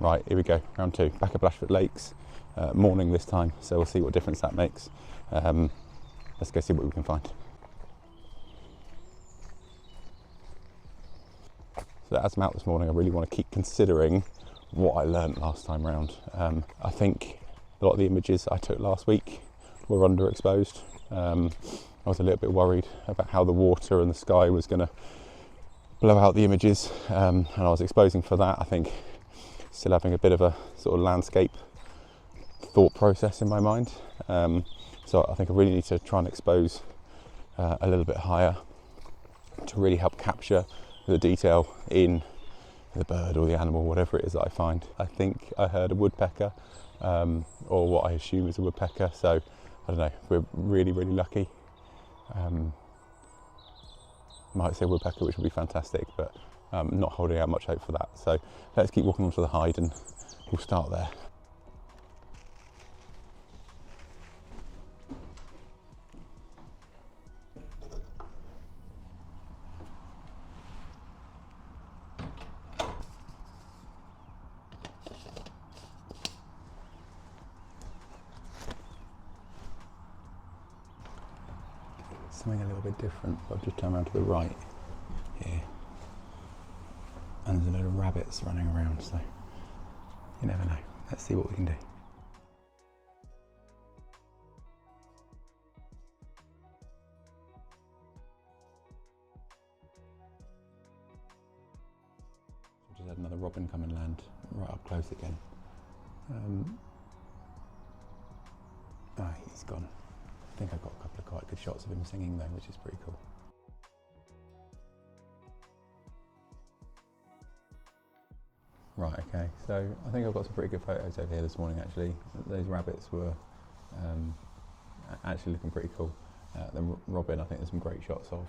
Right, here we go, round 2, back at Blashford Lakes, morning this time, so we'll see what difference that makes. Let's go see what we can find. So as I'm out this morning, I really want to keep considering what I learnt last time round. I think a lot of the images I took last week were underexposed. I was a little bit worried about how the water and the sky was going to blow out the images, and I was exposing for that. I think still having a bit of a sort of landscape thought process in my mind. So I think I really need to try and expose a little bit higher to really help capture the detail in the bird or the animal, whatever it is that I find. I think I heard a woodpecker, or what I assume is a woodpecker, so I don't know, we're really, really lucky. Might say woodpecker, which would be fantastic, but not holding out much hope for that. So let's keep walking onto the hide and we'll start there. Something a little bit different. I've just turned around to the right here, and there's a load of rabbits running around, so you never know. Let's see what we can do. Just had another robin come and land right up close again. He's gone. I think I got a couple of quite good shots of him singing though, which is pretty cool. Right, okay, so I think I've got some pretty good photos over here this morning actually. Those rabbits were actually looking pretty cool. The robin I think there's some great shots of.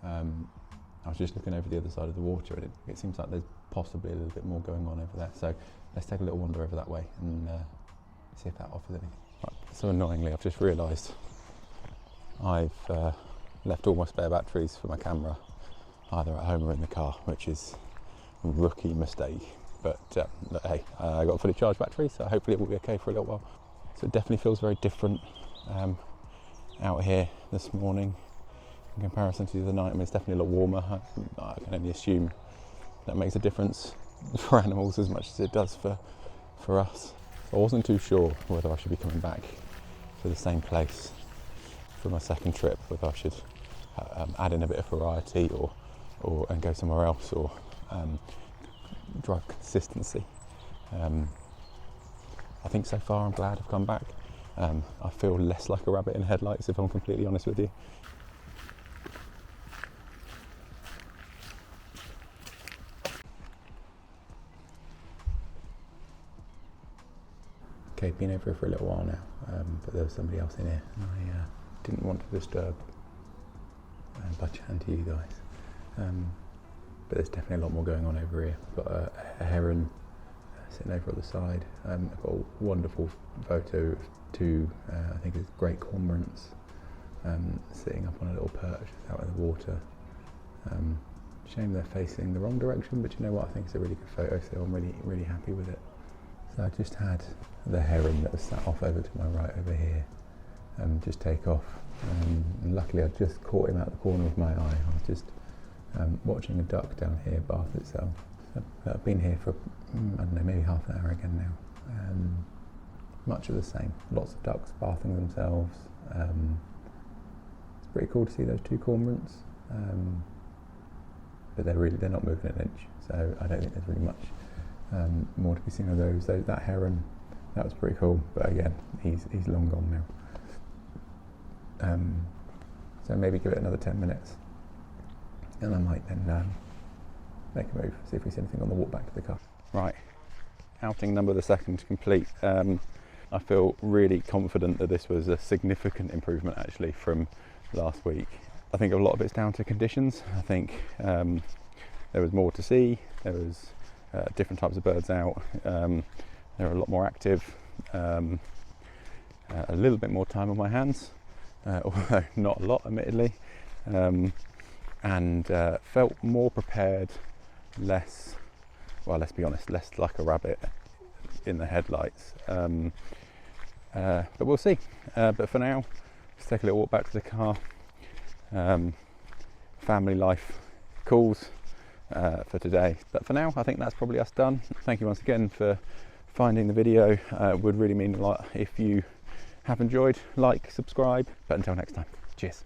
I was just looking over the other side of the water and it seems like there's possibly a little bit more going on over there. So let's take a little wander over that way and see if that offers anything. Right, so annoyingly I've just realised I've left all my spare batteries for my camera either at home or in the car, which is a rookie mistake. But hey, I got a fully charged battery, so hopefully it will be okay for a little while. So it definitely feels very different out here this morning in comparison to the other night. I mean, it's definitely a lot warmer. I can only assume that makes a difference for animals as much as it does for us. So I wasn't too sure whether I should be coming back to the same place for my second trip, whether I should add in a bit of variety or and go somewhere else, or drive consistency. I think so far I'm glad I've come back. I feel less like a rabbit in headlights, if I'm completely honest with you. Okay, been over here for a little while now, but there was somebody else in here and I didn't want to disturb by chatting to you guys. But there's definitely a lot more going on over here. I've got a heron sitting over at the side. I've got a wonderful photo of two, I think it's great cormorants sitting up on a little perch out in the water. Shame they're facing the wrong direction, but you know what, I think it's a really good photo, so I'm really, really happy with it. So I just had the heron that was sat off over to my right over here just take off, and luckily I just caught him out the corner of my eye. I was just watching a duck down here bath itself. I've been here for, I don't know, maybe half an hour again now. Much of the same, lots of ducks bathing themselves. It's pretty cool to see those two cormorants, but they're not moving an inch, so I don't think there's really much more to be seen of those. That heron, that was pretty cool, but again, he's long gone now. So maybe give it another 10 minutes. And I might then make a move, see if we see anything on the walk back to the car. Right, outing number the second complete. I feel really confident that this was a significant improvement actually from last week. I think a lot of it's down to conditions. I think there was more to see, there was different types of birds out, they were a lot more active, a little bit more time on my hands, although not a lot admittedly. And felt more prepared, less, well, let's be honest, less like a rabbit in the headlights. But we'll see. But for now, let's take a little walk back to the car. Family life calls for today. But for now, I think that's probably us done. Thank you once again for finding the video. Would really mean a lot if you have enjoyed. Like, subscribe. But until next time, cheers.